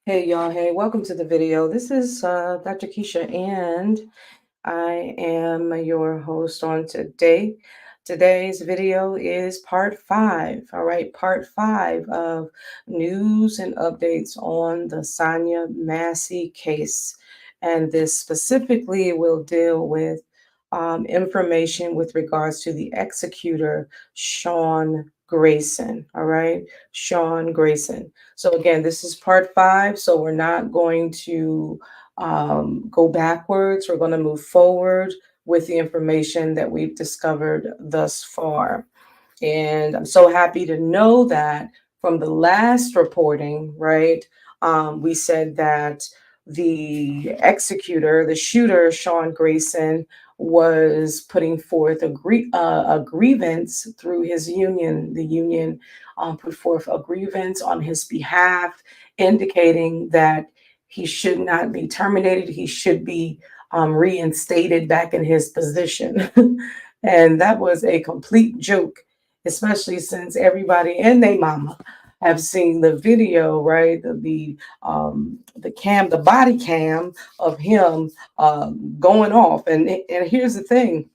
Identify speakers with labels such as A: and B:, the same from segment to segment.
A: Hey y'all, hey, welcome to the video. This is Dr. Kesha, and I am your host on today. Today's video is part 5. All right, part 5 of news and updates on the Sonia Massey case. And this specifically will deal with information with regards to the executor, Sean Grayson. All right, Sean Grayson. So again, this is part 5. So we're not going to go backwards. We're going to move forward with the information that we've discovered thus far. And I'm so happy to know that from the last reporting, right, we said that the executor, the shooter, Sean Grayson, was putting forth a grievance through his union. The union put forth a grievance on his behalf, indicating that he should not be terminated. He should be reinstated back in his position. And that was a complete joke, especially since everybody and their mama have seen the video, right? The cam, the body cam of him going off. And here's the thing.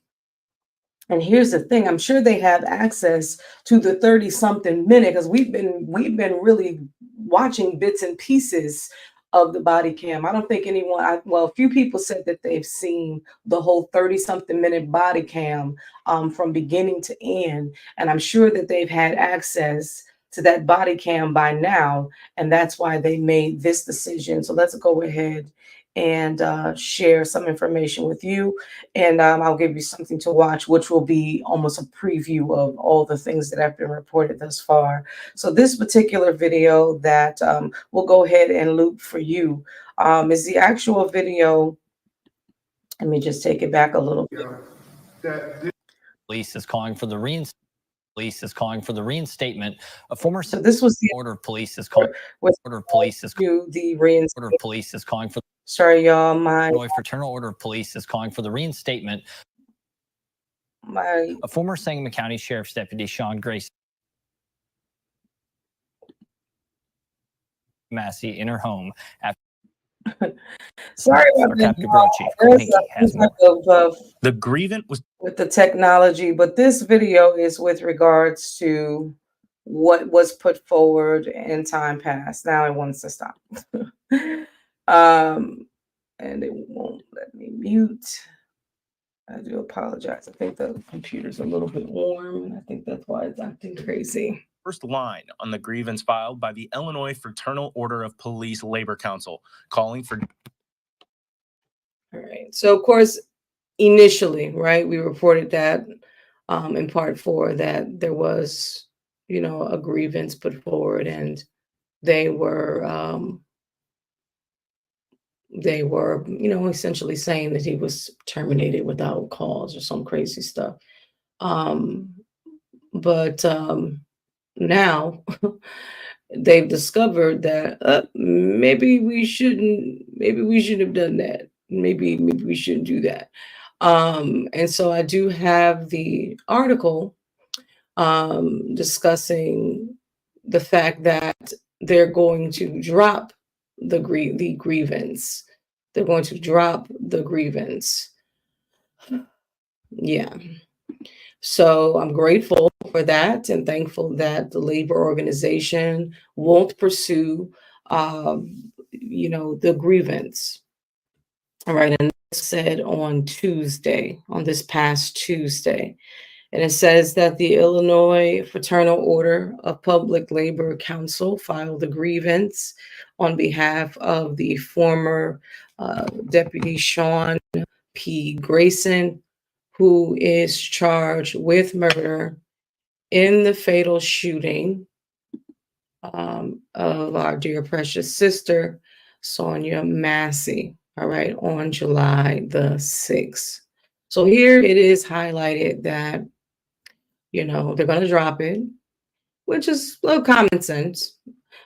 A: And here's the thing, I'm sure they have access to the 30-something minute, because we've been really watching bits and pieces of the body cam. I don't think anyone, well, a few people said that they've seen the whole 30-something minute body cam from beginning to end. And I'm sure that they've had access to that body cam by now. And that's why they made this decision. So let's go ahead and share some information with you. And I'll give you something to watch, which will be almost a preview of all the things that have been reported thus far. So this particular video that we'll go ahead and loop for you is the actual video. Let me just take it back a little bit.
B: Police is calling for the reinstatement. Police is calling for the reinstatement. A former
A: so this was the
B: order of police is calling. Order of police is
A: to the reinstatement.
B: Order of police is calling for.
A: Sorry, y'all. My
B: Illinois Fraternal Order of Police is calling for the reinstatement. A former Sangamon County Sheriff's Deputy, Sean Grayson, Massey, in her home after.
A: Sorry about that.
C: The grievance was
A: with the technology, but this video is with regards to what was put forward in time past. Now it wants to stop. And it won't let me mute. I do apologize. I think the computer's a little bit warm, and I think that's why it's acting crazy.
C: First line on the grievance filed by the Illinois Fraternal Order of Police Labor Council, calling for.
A: All right. So, of course, initially, right, we reported that in part 4 that there was, a grievance put forward, and they were, essentially saying that he was terminated without cause or some crazy stuff. But now they've discovered that maybe we shouldn't have done that. Maybe we shouldn't do that. And so I do have the article discussing the fact that they're going to drop the grievance. They're going to drop the grievance. Yeah. So I'm grateful for that and thankful that the labor organization won't pursue, the grievance. All right. And it said on this past Tuesday, and it says that the Illinois Fraternal Order of Public Labor Council filed a grievance on behalf of the former Deputy Sean P. Grayson, who is charged with murder in the fatal shooting of our dear precious sister, Sonia Massey, all right, on July the 6th. So here it is highlighted that, they're going to drop it, which is a little common sense,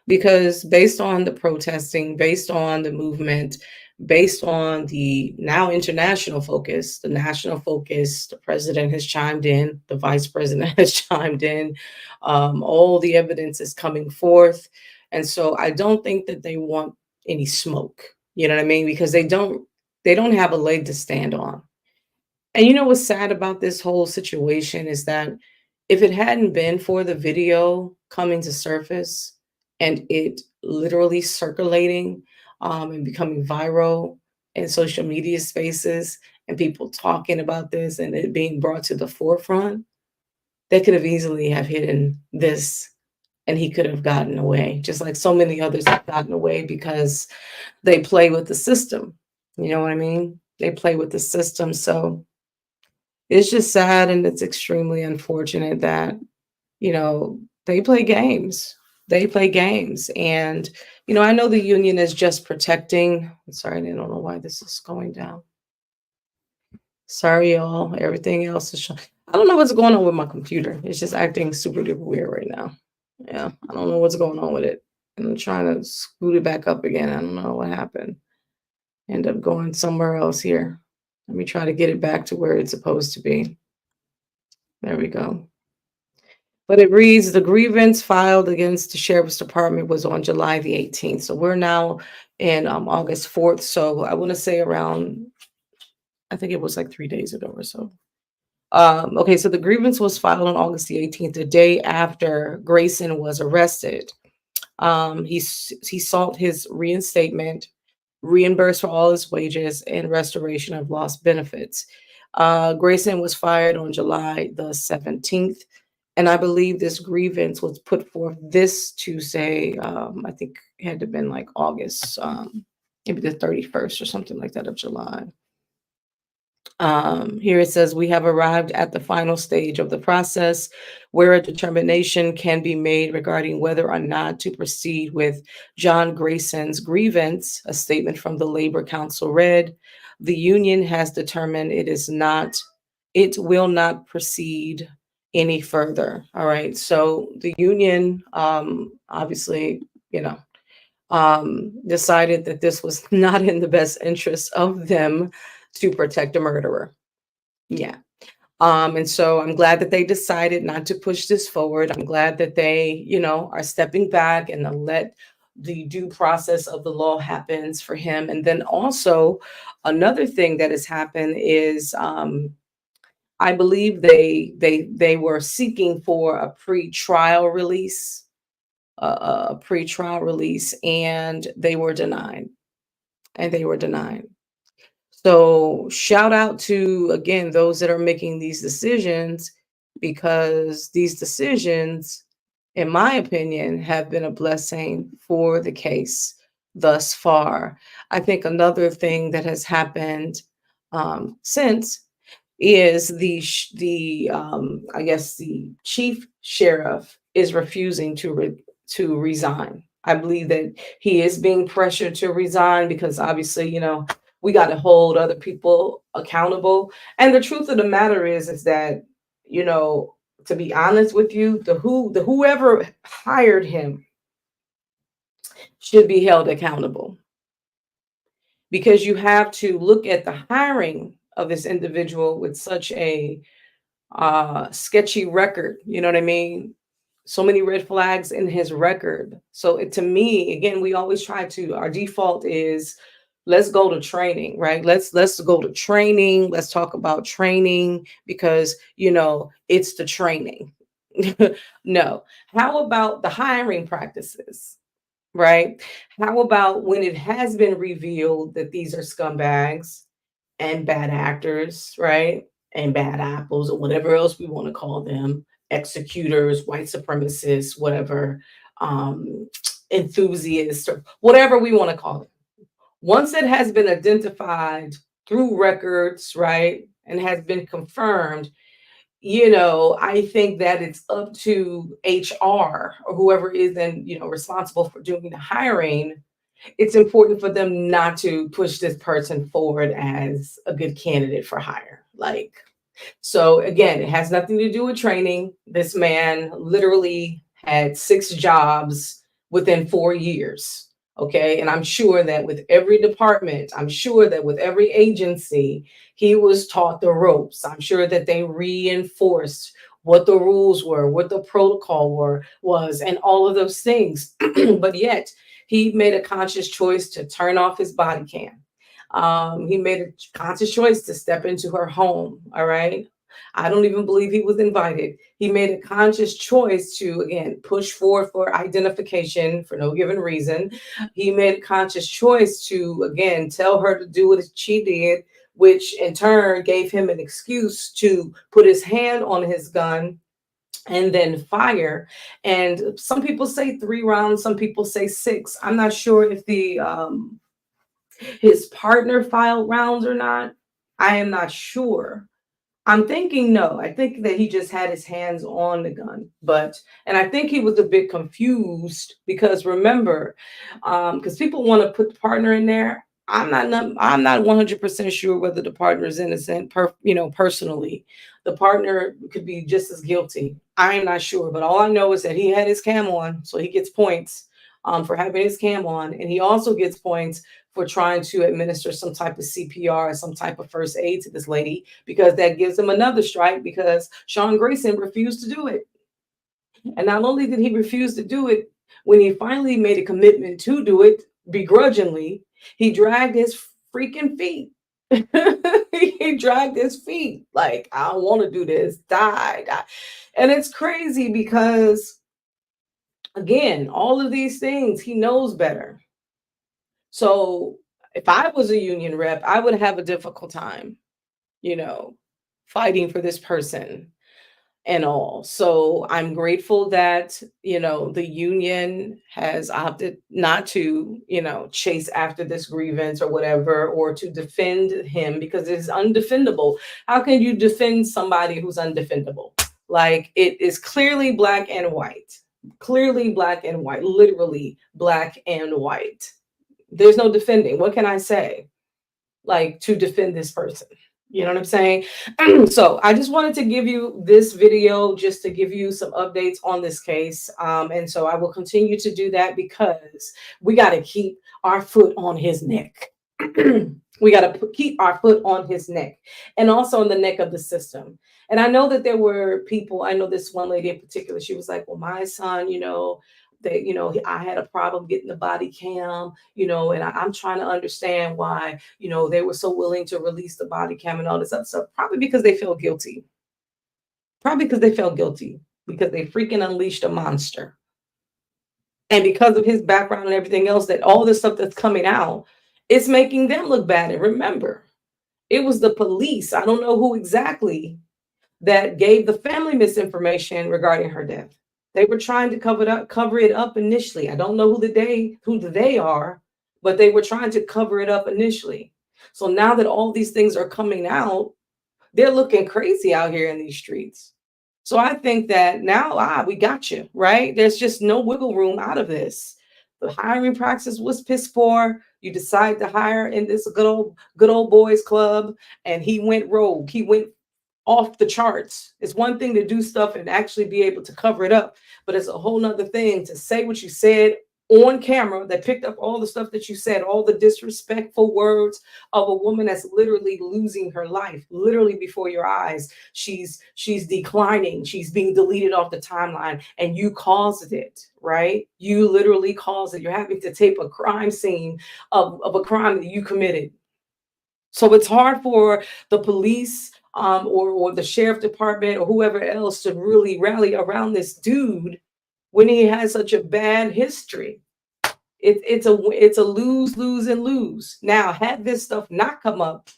A: because based on the protesting, based on the movement, based on the now international focus, the national focus, the president has chimed in, the vice president has chimed in, all the evidence is coming forth. And so I don't think that they want any smoke. You know what I mean? Because they don't have a leg to stand on. And you know what's sad about this whole situation is that if it hadn't been for the video coming to surface and it literally circulating and becoming viral in social media spaces and people talking about this and it being brought to the forefront, they could have easily have hidden this and he could have gotten away, just like so many others have gotten away because they play with the system. You know what I mean? They play with the system. So it's just sad and it's extremely unfortunate that, they play games. They play games. And, I know the union is just protecting. Sorry, I don't know why this is going down. Sorry, y'all. Everything else is I don't know what's going on with my computer. It's just acting super duper weird right now. Yeah, I don't know what's going on with it. And I'm trying to scoot it back up again. I don't know what happened. End up going somewhere else here. Let me try to get it back to where it's supposed to be. There we go. But it reads, the grievance filed against the Sheriff's Department was on July the 18th. So we're now in August 4th. So I want to say around, I think it was like 3 days ago or so. Okay, so the grievance was filed on August the 18th, the day after Grayson was arrested. He sought his reinstatement, reimbursed for all his wages, and restoration of lost benefits. Grayson was fired on July the 17th. And I believe this grievance was put forth this Tuesday. I think it had to have been like August, maybe the 31st or something like that of July. Here it says, we have arrived at the final stage of the process where a determination can be made regarding whether or not to proceed with John Grayson's grievance. A statement from the Labor Council read, the union has determined it will not proceed any further. All right. So the union, obviously, decided that this was not in the best interest of them to protect a murderer. Yeah. And so I'm glad that they decided not to push this forward. I'm glad that they, are stepping back and let the due process of the law happens for him. And then also another thing that has happened is, I believe they were seeking for a pre-trial release, and they were denied. So shout out to, again, those that are making these decisions, because these decisions, in my opinion, have been a blessing for the case thus far. I think another thing that has happened since is I guess the chief sheriff is refusing to resign. I believe that he is being pressured to resign because obviously, we got to hold other people accountable. And the truth of the matter is that, to be honest with you, the whoever hired him should be held accountable, because you have to look at the hiring of this individual with such a sketchy record. You know what I mean? So many red flags in his record. So to me, again, we always our default is, let's go to training, right? Let's go to training. Let's talk about training because, it's the training. No. How about the hiring practices, right? How about when it has been revealed that these are scumbags and bad actors, right? And bad apples, or whatever else we want to call them, executors, white supremacists, whatever, enthusiasts, or whatever we want to call them. Once it has been identified through records, right, and has been confirmed, I think that it's up to HR or whoever is then, responsible for doing the hiring. It's important for them not to push this person forward as a good candidate for hire. So again, it has nothing to do with training. This man literally had 6 jobs within 4 years. Okay. And I'm sure that with every department, I'm sure that with every agency, he was taught the ropes. I'm sure that they reinforced what the rules were, what the protocol was, and all of those things. But yet He made a conscious choice to turn off his body cam. He made a conscious choice to step into her home. All right. I don't even believe he was invited. He made a conscious choice to, again, push forward for identification for no given reason. He made a conscious choice to, again, tell her to do what she did, which in turn gave him an excuse to put his hand on his gun and then fire. And some people say 3 rounds, some people say 6. I'm not sure if the his partner filed rounds or not. I am not sure. I'm thinking no. I think that he just had his hands on the gun, and I think he was a bit confused because remember, because people want to put the partner in there. I'm not 100% sure whether the partner is innocent. Personally, the partner could be just as guilty. I'm not sure, but all I know is that he had his cam on, so he gets points for having his cam on, and he also gets points for trying to administer some type of CPR, some type of first aid to this lady, because that gives him another strike because Sean Grayson refused to do it. And not only did he refuse to do it, when he finally made a commitment to do it begrudgingly, he dragged his freaking feet. He dragged his feet like, I don't want to do this, die. And it's crazy because, again, all of these things, he knows better. So if I was a union rep, I would have a difficult time, fighting for this person and all. So I'm grateful that, the union has opted not to, chase after this grievance or whatever, or to defend him because it's undefendable. How can you defend somebody who's undefendable? Like, it is clearly black and white, literally black and white. There's no defending. What can I say? Like, to defend this person. You know what I'm saying? So I just wanted to give you this video just to give you some updates on this case. And so I will continue to do that because we got to keep our foot on his neck. We got to keep our foot on his neck and also on the neck of the system. And I know that there were people, I know this one lady in particular, she was like, well, my son, I had a problem getting the body cam, and I'm trying to understand why, they were so willing to release the body cam and all this other stuff. Probably because they felt guilty. Because they freaking unleashed a monster. And because of his background and everything else, that all this stuff that's coming out, it's making them look bad. And remember, it was the police. I don't know who exactly that gave the family misinformation regarding her death. They were trying to cover it up initially. I don't know who they are, but they were trying to cover it up initially. So now that all these things are coming out, they're looking crazy out here in these streets. So I think that now, we got you, right? There's just no wiggle room out of this. The hiring practice was piss poor. You decide to hire in this good old boys club, and he went rogue. He went off the charts. It's one thing to do stuff and actually be able to cover it up, but it's a whole nother thing to say what you said on camera that picked up all the stuff that you said, all the disrespectful words of a woman that's literally losing her life, literally before your eyes. She's declining. She's being deleted off the timeline, and you caused it, right? You literally caused it. You're having to tape a crime scene of a crime that you committed. So it's hard for the police or the sheriff department or whoever else to really rally around this dude when he has such a bad history. It's a lose. Now, had this stuff not come up,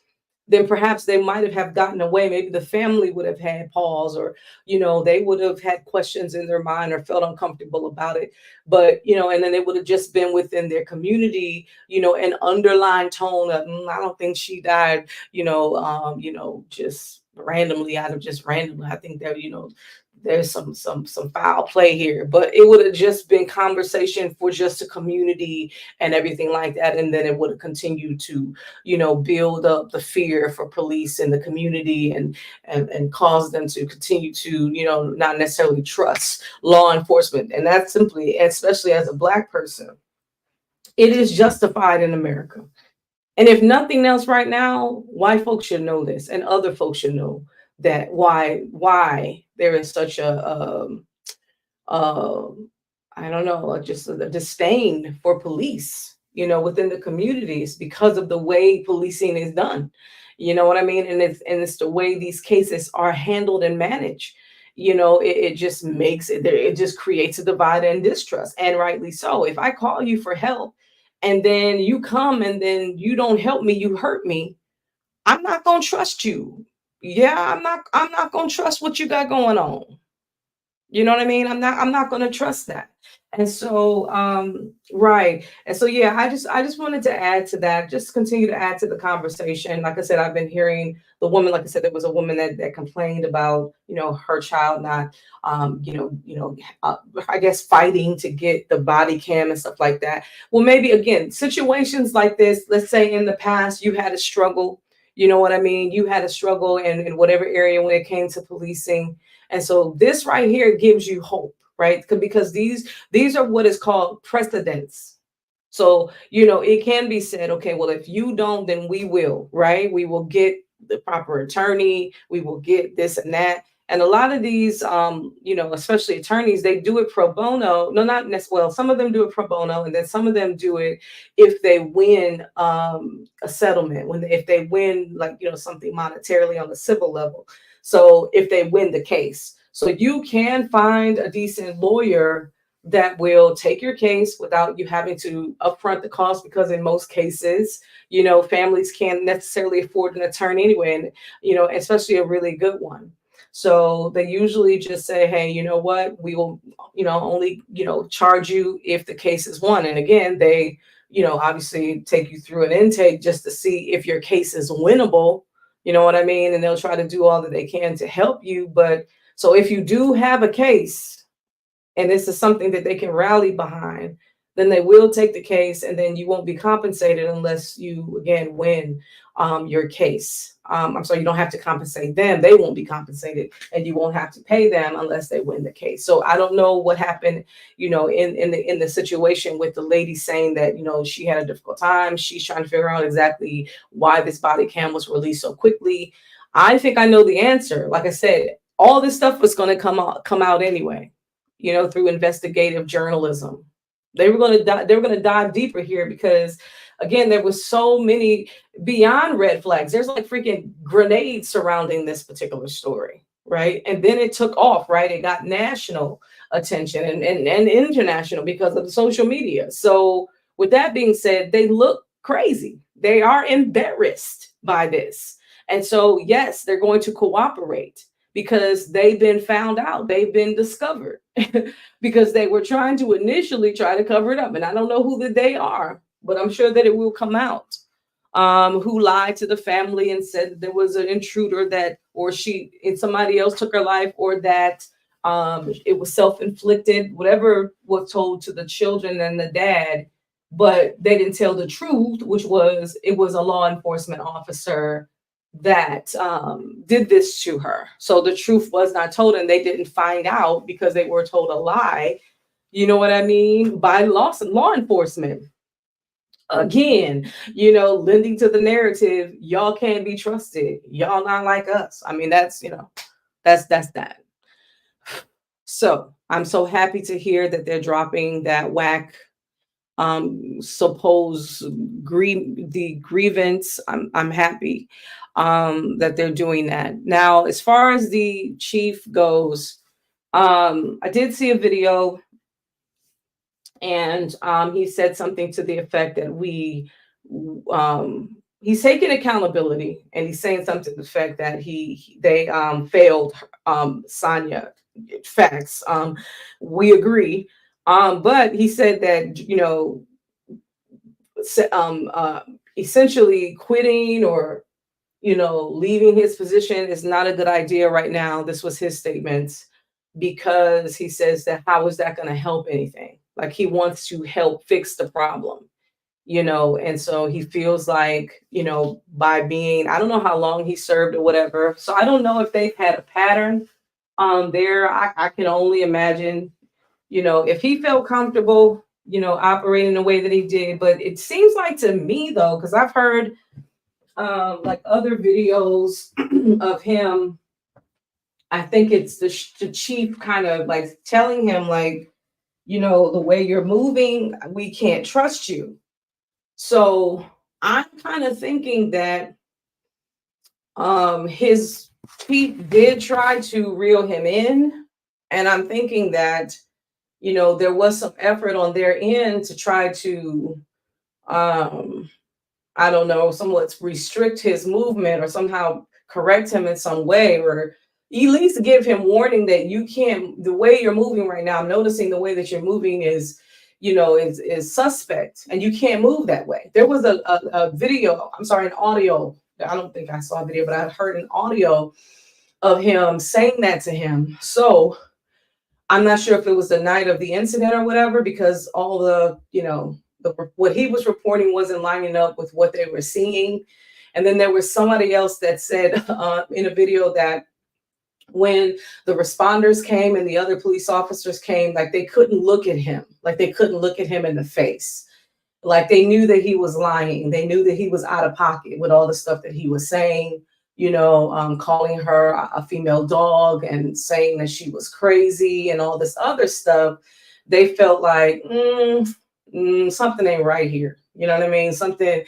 A: then perhaps they might have gotten away. Maybe the family would have had pause, or, they would have had questions in their mind or felt uncomfortable about it. But, and then they would have just been within their community, an underlying tone of, I don't think she died, just randomly out of just randomly. I think that, there's some foul play here, but it would have just been conversation for just a community and everything like that. And then it would have continued to, build up the fear for police in the community and cause them to continue to, not necessarily trust law enforcement. And that's simply, especially as a Black person, it is justified in America. And if nothing else right now, white folks should know this, and other folks should know that why there is such a I don't know, just a disdain for police, within the communities because of the way policing is done. You know what I mean? And it's the way these cases are handled and managed. It just makes it just creates a divide and distrust, and rightly so. If I call you for help and then you come and then you don't help me, you hurt me, I'm not gonna trust you. Yeah, I'm not gonna trust what you got going on. You know what I mean? I'm not going to trust that. And so right. And so yeah, I just wanted to add to that, just continue to add to the conversation. Like I said, I've been hearing the woman, like I said, there was a woman that complained about, her child not I guess fighting to get the body cam and stuff like that. Well, maybe again, situations like this, let's say in the past you had a struggle, you know what I mean? You had a struggle in whatever area when it came to policing, and so this right here gives you hope, right? Because these are what is called precedents. So, it can be said, okay, well, if you don't, then we will, right? We will get the proper attorney, we will get this and that. And a lot of these, especially attorneys, they do it pro bono. No, not necessarily. Well, some of them do it pro bono, and then some of them do it if they win a settlement, if they win, like, something monetarily on the civil level. So if they win the case, so you can find a decent lawyer that will take your case without you having to upfront the cost, because in most cases, families can't necessarily afford an attorney anyway, and especially a really good one. So they usually just say, hey, you know what, we will, only, charge you if the case is won. And again, they, obviously take you through an intake just to see if your case is winnable. You know what I mean? And they'll try to do all that they can to help you. But so if you do have a case, and this is something that they can rally behind, then they will take the case, and then you won't be compensated unless you again win your case. I'm sorry, you don't have to compensate them; they won't be compensated, and you won't have to pay them unless they win the case. So I don't know what happened, in the situation with the lady saying that she had a difficult time. She's trying to figure out exactly why this body cam was released so quickly. I think I know the answer. Like I said, all this stuff was going to come out anyway, through investigative journalism. They were going to dive deeper here because, again, there was so many beyond red flags. There's like freaking grenades surrounding this particular story, right? And then it took off, right? It got national attention and international because of the social media. So with that being said, they look crazy. They are embarrassed by this. And so, yes, they're going to cooperate because they've been found out, they've been discovered because they were trying to initially try to cover it up. And I don't know who they are, but I'm sure that it will come out. Who lied to the family and said that there was an intruder or somebody else took her life, or that it was self-inflicted, whatever was told to the children and the dad, but they didn't tell the truth, which was it was a law enforcement officer that did this to her. So the truth was not told, and they didn't find out because they were told a lie, you know what I mean, by law enforcement. Again, lending to the narrative, y'all can't be trusted. Y'all not like us. I mean, that's that. So I'm so happy to hear that they're dropping that whack suppose the grievance. I'm happy that they're doing that. Now, as far as the chief goes, I did see a video, and he said something to the effect that he's taking accountability, and he's saying something to the effect that they failed Sonia. Facts. We agree. But he said that, essentially quitting or, leaving his position is not a good idea right now. This was his statement, because he says that how is that going to help anything? Like, he wants to help fix the problem, and so he feels like, by being, I don't know how long he served or whatever. So I don't know if they've had a pattern there. I can only imagine, if he felt comfortable, operating the way that he did. But it seems like to me, though, because I've heard like other videos of him, I think it's the chief kind of like telling him, like, you know, the way you're moving, we can't trust you. So I'm kind of thinking that he did try to reel him in, and I'm thinking that, you know, there was some effort on their end to try to I don't know, somewhat restrict his movement or somehow correct him in some way, or at least give him warning that you can't, the way you're moving right now, I'm noticing the way that you're moving is, you know, is suspect, and you can't move that way. There was a video, I'm sorry, an audio. I don't think I saw a video, but I heard an audio of him saying that to him. So I'm not sure if it was the night of the incident or whatever, because all the, you know, what he was reporting wasn't lining up with what they were seeing. And then there was somebody else that said in a video that when the responders came and the other police officers came, like they couldn't look at him, like they couldn't look at him in the face. Like they knew that he was lying. They knew that he was out of pocket with all the stuff that he was saying, you know, calling her a female dog and saying that she was crazy and all this other stuff. They felt like something ain't right here. You know what I mean? Something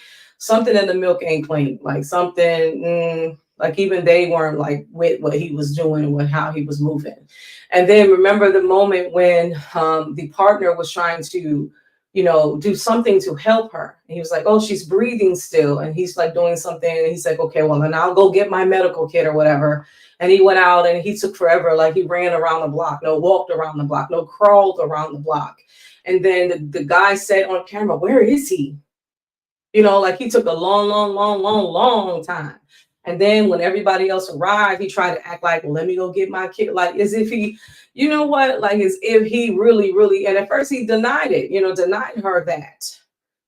A: in the milk ain't clean. Like something, like even they weren't like with what he was doing, with how he was moving. And then remember the moment when the partner was trying to, you know, do something to help her. And he was like, oh, she's breathing still. And he's like doing something. And he's like, okay, well, then I'll go get my medical kit or whatever. And he went out and he took forever. Like he ran around the block, no walked around the block, no crawled around the block. And then the guy said on camera, where is he? You know, like he took a long time. And then when everybody else arrived, he tried to act like, well, let me go get my kid. Like as if he, you know what, like as if he really, and at first he denied it, you know, denied her that.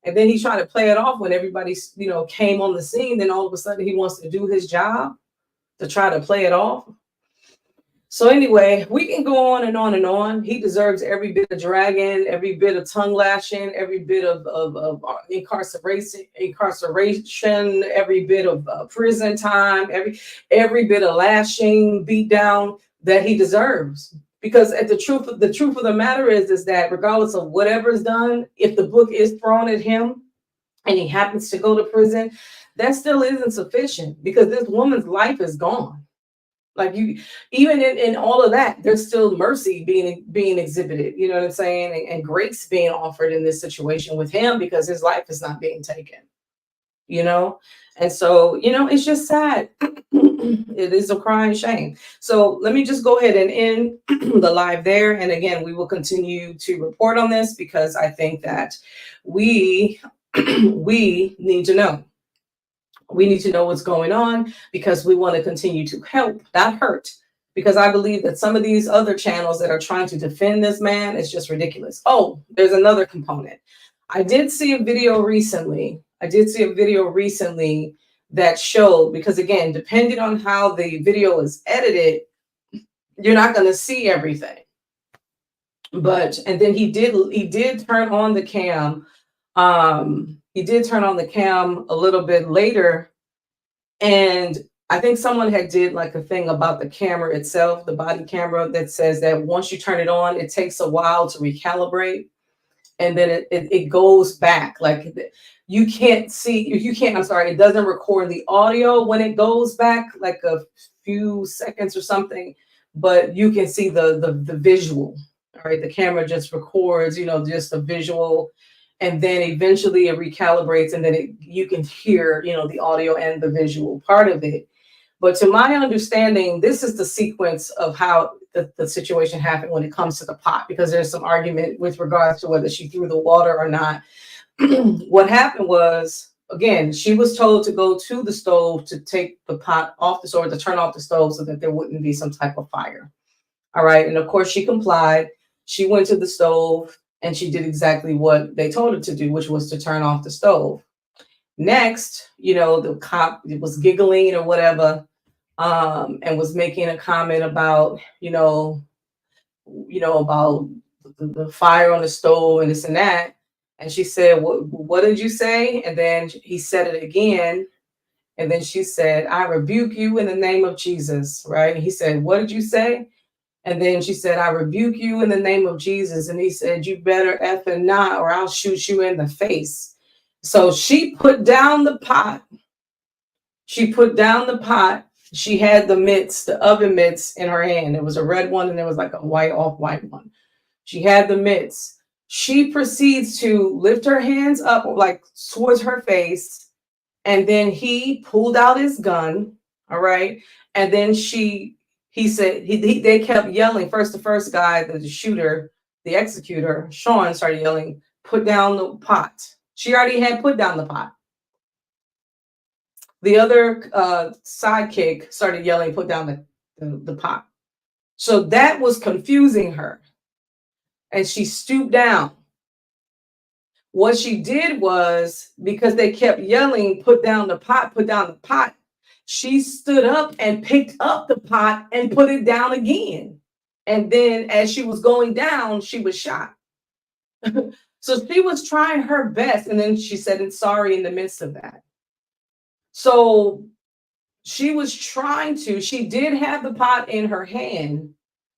A: And then he tried to play it off when everybody, you know, came on the scene. Then all of a sudden he wants to do his job to try to play it off. So anyway, we can go on and on and on. He deserves every bit of dragging, every bit of tongue lashing, every bit of incarceration, every bit of prison time, every bit of lashing, beat down that he deserves. Because the truth of the matter is that regardless of whatever is done, if the book is thrown at him and he happens to go to prison, that still isn't sufficient, because this woman's life is gone. Like you, even in all of that, there's still mercy being exhibited, you know what I'm saying? And grace being offered in this situation with him, because his life is not being taken, you know? And so, you know, it's just sad. It is a crying shame. So let me just go ahead and end the live there. And again, we will continue to report on this, because I think that we need to know. We need to know what's going on, because we want to continue to help, not hurt. Because I believe that some of these other channels that are trying to defend this man is just ridiculous. Oh, there's another component. I did see a video recently. That showed, because again, depending on how the video is edited, you're not going to see everything. But, and then he did turn on the cam. He did turn on the cam a little bit later, and I think someone had did like a thing about the camera itself, the body camera, that says that once you turn it on, it takes a while to recalibrate, and then it goes back. Like you can't see, it doesn't record the audio when it goes back like a few seconds or something, but you can see the visual. All right, the camera just records, you know, just the visual, and then eventually it recalibrates, and then you can hear, you know, the audio and the visual part of it. But to my understanding, this is the sequence of how the situation happened when it comes to the pot, because there's some argument with regards to whether she threw the water or not. What happened was, again, she was told to go to the stove to take the pot off the stove, to turn off the stove so that there wouldn't be some type of fire. All right. And of course she complied. She went to the stove and she did exactly what they told her to do, which was to turn off the stove. Next, you know, the cop was giggling or whatever, and was making a comment about, you know, about the fire on the stove and this and that. And she said, what did you say? And then he said it again. And then she said, I rebuke you in the name of Jesus. Right. And he said, what did you say? And then she said, I rebuke you in the name of Jesus. And he said, you better effing not, or I'll shoot you in the face. So she put down the pot. She put down the pot. She had the mitts, the oven mitts in her hand. There was a red one and there was like a white, off-white one. She had the mitts. She proceeds to lift her hands up like towards her face. And then he pulled out his gun. All right. And then he said, they kept yelling. The first guy, the shooter, the executor, Sean, started yelling, put down the pot. She already had put down the pot. The other sidekick started yelling, put down the pot. So that was confusing her. And she stooped down. What she did was, because they kept yelling, put down the pot, she stood up and picked up the pot and put it down again. And then as she was going down, she was shot. So she was trying her best. And then she said, it's sorry in the midst of that. So she was trying to, she did have the pot in her hand,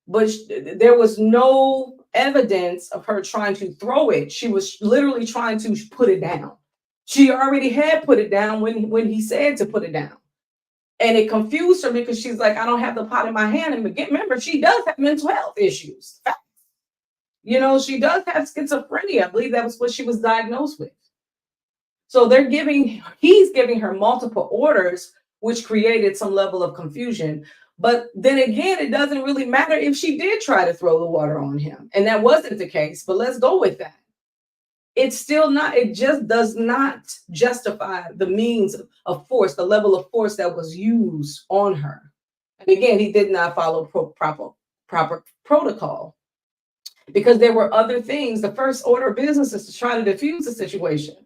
A: but there was no evidence of her trying to throw it. She was literally trying to put it down. She already had put it down when he said to put it down. And it confused her because she's like, I don't have the pot in my hand. And remember, she does have mental health issues. You know, she does have schizophrenia. I believe that was what she was diagnosed with. So he's giving her multiple orders, which created some level of confusion. But then again, it doesn't really matter if she did try to throw the water on him. And that wasn't the case, but let's go with that. It's still not, it just does not justify the means of force, the level of force that was used on her. And again, he did not follow proper protocol, because there were other things. The first order of business is to try to diffuse the situation,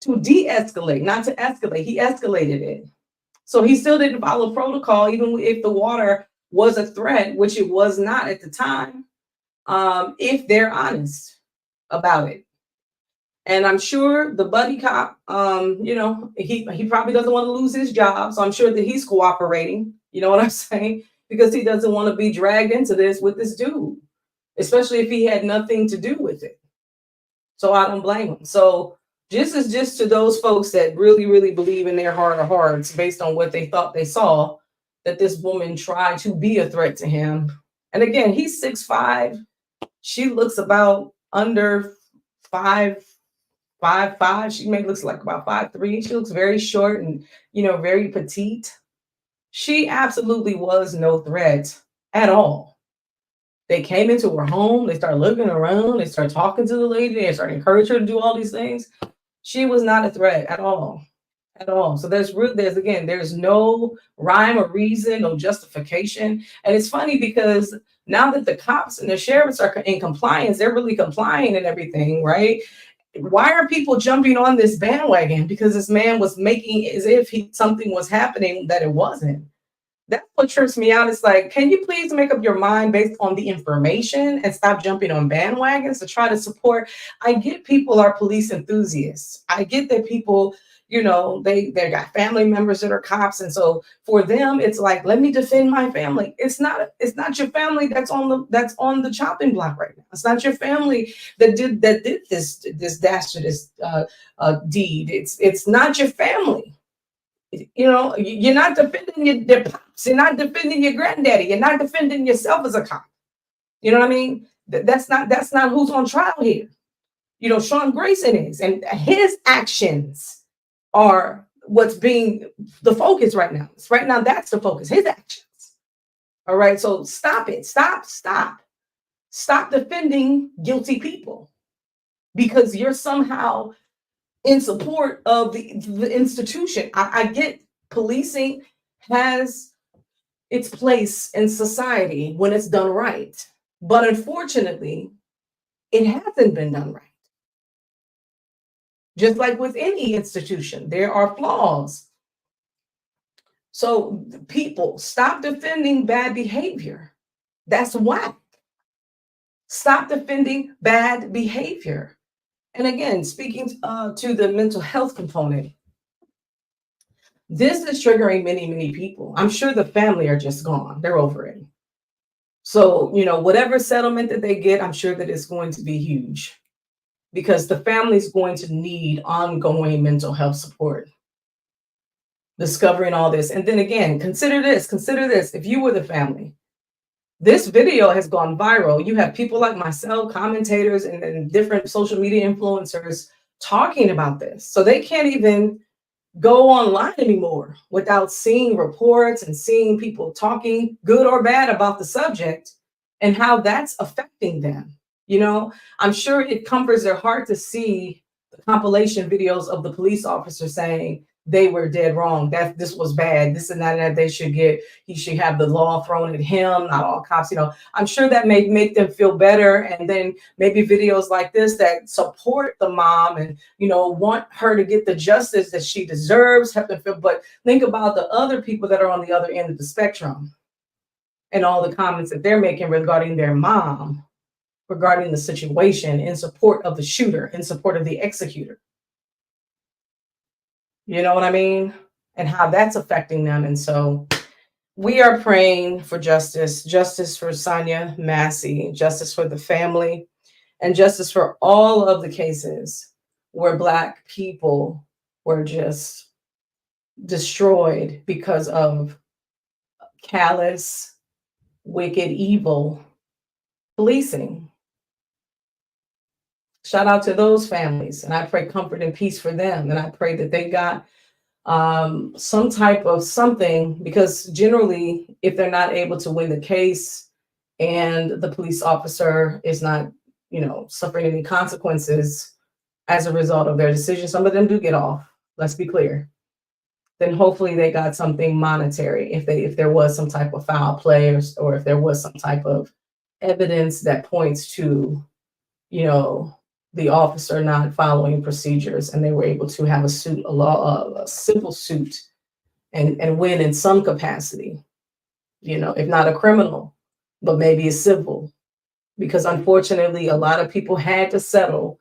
A: to de-escalate, not to escalate. He escalated it. So he still didn't follow protocol, even if the water was a threat, which it was not at the time, if they're honest about it. And I'm sure the buddy cop, you know, he probably doesn't want to lose his job. So I'm sure that he's cooperating, you know what I'm saying? Because he doesn't want to be dragged into this with this dude, especially if he had nothing to do with it. So I don't blame him. So this is just to those folks that really, really believe in their heart of hearts, based on what they thought they saw, that this woman tried to be a threat to him. And again, he's 6'5". She looks about under 5'5". She maybe looks like about 5'3". She looks very short and, you know, very petite. She absolutely was no threat at all. They came into her home. They started looking around. They started talking to the lady. They started encouraging her to do all these things. She was not a threat at all. At all. So there's no rhyme or reason, no justification. And it's funny because now that the cops and the sheriffs are in compliance, they're really complying and everything, right? Why are people jumping on this bandwagon? Because this man was making as if something was happening that it wasn't. That's what trips me out. It's like, can you please make up your mind based on the information and stop jumping on bandwagons to try to support? I get people are police enthusiasts. I get that people, you know, they got family members that are cops. And so for them, it's like, let me defend my family. It's not your family that's on the chopping block right now. It's not your family that did this dastardous deed. It's not your family. You know, you're not defending your pops. You're not defending your granddaddy. You're not defending yourself as a cop. You know what I mean? That's not who's on trial here. You know, Sean Grayson is, and his actions are what's being the focus right now. Right now, that's the focus, his actions. All right, so stop it. Stop defending guilty people because you're somehow in support of the institution. I get policing has its place in society when it's done right. But unfortunately, it hasn't been done right. Just like with any institution, there are flaws. So people, stop defending bad behavior. That's whack. Stop defending bad behavior. And again, speaking to the mental health component, this is triggering many, many people. I'm sure the family are just gone. They're over it. So, whatever settlement that they get, I'm sure that it's going to be huge because the family's going to need ongoing mental health support. Discovering all this. And then again, consider this. If you were the family, this video has gone viral. You have people like myself, commentators, and different social media influencers talking about this. So they can't even go online anymore without seeing reports and seeing people talking good or bad about the subject and how that's affecting them. I'm sure it comforts their heart to see the compilation videos of the police officer saying they were dead wrong, that this was bad, this and that he should have the law thrown at him, not all cops. I'm sure that may make them feel better. And then maybe videos like this that support the mom and want her to get the justice that she deserves, help them feel. But think about the other people that are on the other end of the spectrum and all the comments that they're making regarding their mom, regarding the situation, in support of the shooter, in support of the executor. You know what I mean? And how that's affecting them. And so we are praying for justice for Sonia Massey, justice for the family, and justice for all of the cases where Black people were just destroyed because of callous, wicked, evil policing. Shout out to those families. And I pray comfort and peace for them. And I pray that they got some type of something, because generally, if they're not able to win the case and the police officer is not, suffering any consequences as a result of their decision, some of them do get off. Let's be clear. Then hopefully they got something monetary if there was some type of foul play or if there was some type of evidence that points to, the officer not following procedures, and they were able to have a civil suit and win in some capacity, if not a criminal, but maybe a civil, because unfortunately a lot of people had to settle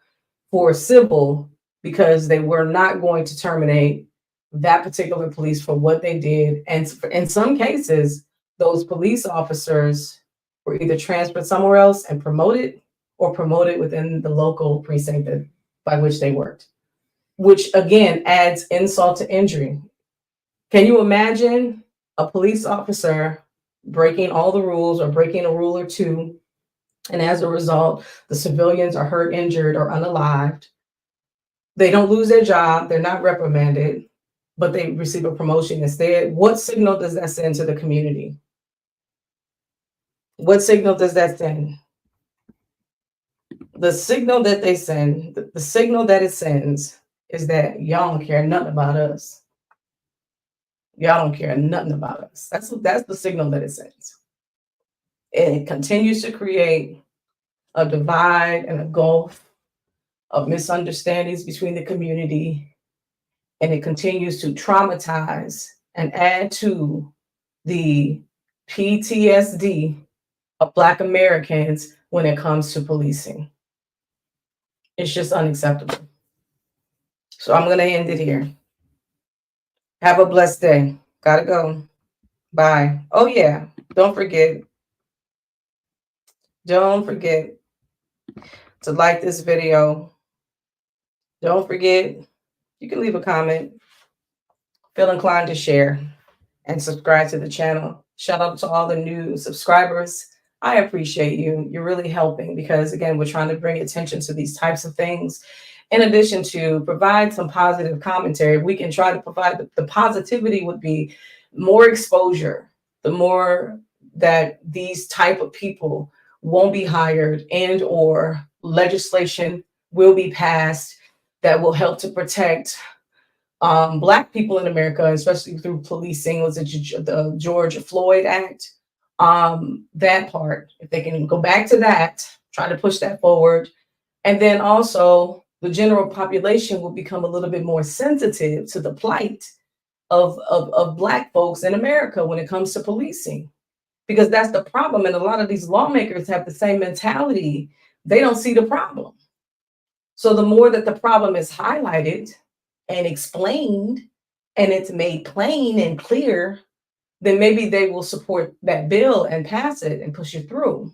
A: for civil because they were not going to terminate that particular police for what they did. And in some cases, those police officers were either transferred somewhere else and promoted, or promoted within the local precinct by which they worked, which again adds insult to injury. Can you imagine a police officer breaking all the rules or breaking a rule or two, and as a result, the civilians are hurt, injured, or unalived? They don't lose their job, they're not reprimanded, but they receive a promotion instead. What signal does that send to the community? What signal does that send? The signal that they send, the signal that it sends is that y'all don't care nothing about us. Y'all don't care nothing about us. That's the signal that it sends. And it continues to create a divide and a gulf of misunderstandings between the community. And it continues to traumatize and add to the PTSD of Black Americans when it comes to policing. It's just unacceptable. So I'm going to end it here. Have a blessed day. Gotta go. Bye. Oh, yeah. Don't forget to like this video. Don't forget, you can leave a comment. Feel inclined to share and subscribe to the channel. Shout out to all the new subscribers. I appreciate you. You're really helping because, again, we're trying to bring attention to these types of things. In addition to provide some positive commentary, we can try to provide the positivity would be more exposure. The more that these type of people won't be hired and or legislation will be passed that will help to protect Black people in America, especially through policing. Was it the George Floyd Act? That part, if they can go back to that, try to push that forward. And then also the general population will become a little bit more sensitive to the plight of Black folks in America when it comes to policing, because that's the problem. And a lot of these lawmakers have the same mentality. They don't see the problem. So the more that the problem is highlighted and explained and it's made plain and clear, then maybe they will support that bill and pass it and push it through.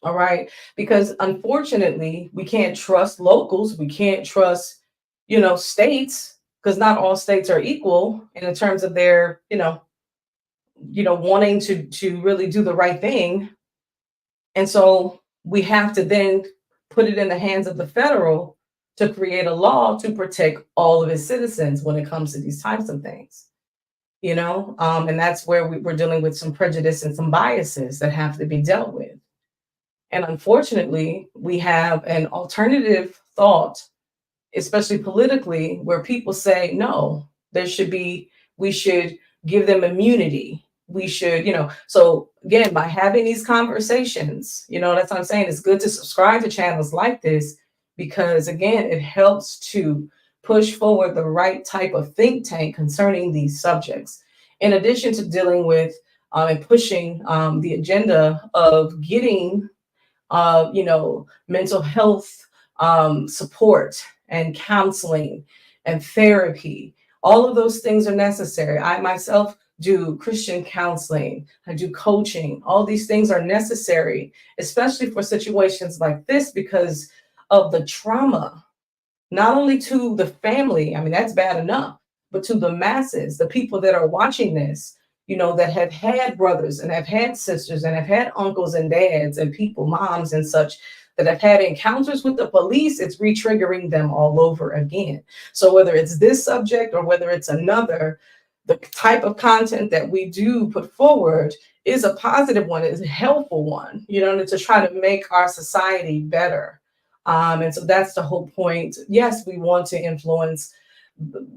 A: All right. Because unfortunately, we can't trust locals. We can't trust, states, because not all states are equal in terms of their, wanting to really do the right thing. And so we have to then put it in the hands of the federal to create a law to protect all of its citizens when it comes to these types of things. And that's where we're dealing with some prejudice and some biases that have to be dealt with. And unfortunately, we have an alternative thought, especially politically, where people say, no, we should give them immunity. We should, so again, by having these conversations, that's what I'm saying. It's good to subscribe to channels like this because, again, it helps to push forward the right type of think tank concerning these subjects. In addition to dealing with and pushing the agenda of getting mental health support and counseling and therapy. All of those things are necessary. I myself do Christian counseling. I do coaching. All these things are necessary, especially for situations like this because of the trauma, not only to the family, I mean, that's bad enough, but to the masses, the people that are watching this, that have had brothers and have had sisters and have had uncles and dads and people, moms and such, that have had encounters with the police, it's re-triggering them all over again. So whether it's this subject or whether it's another, the type of content that we do put forward is a positive one, is a helpful one, to try to make our society better. And so that's the whole point. Yes, we want to influence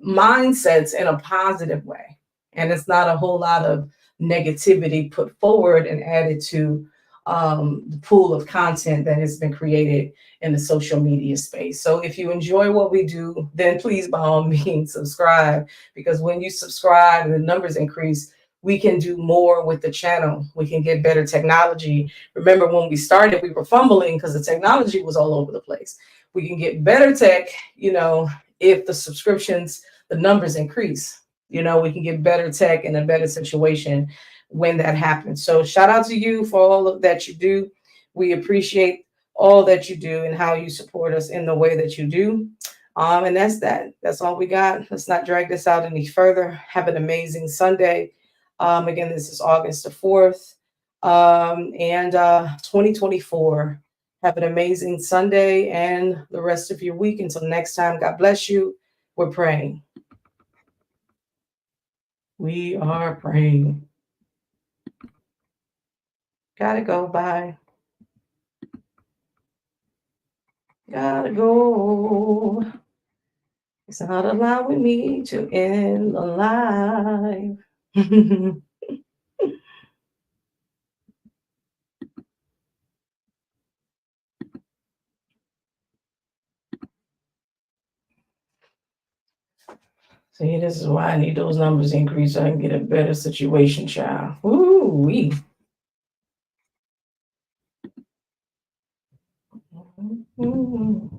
A: mindsets in a positive way. And it's not a whole lot of negativity put forward and added to the pool of content that has been created in the social media space. So if you enjoy what we do, then please, by all means, subscribe, because when you subscribe and the numbers increase, we can do more with the channel. We can get better technology. Remember, when we started, we were fumbling because the technology was all over the place. We can get better tech, if the subscriptions, the numbers increase. We can get better tech and a better situation when that happens. So shout out to you for all of that you do. We appreciate all that you do and how you support us in the way that you do. And that's that. That's all we got. Let's not drag this out any further. Have an amazing Sunday. Again, this is August the 4th, and 2024. Have an amazing Sunday and the rest of your week. Until next time, God bless you. We're praying. We are praying. Gotta go. Bye. Gotta go. It's not allowing me to end the live. See, this is why I need those numbers increased so I can get a better situation, child. Ooh-wee. Mm-hmm.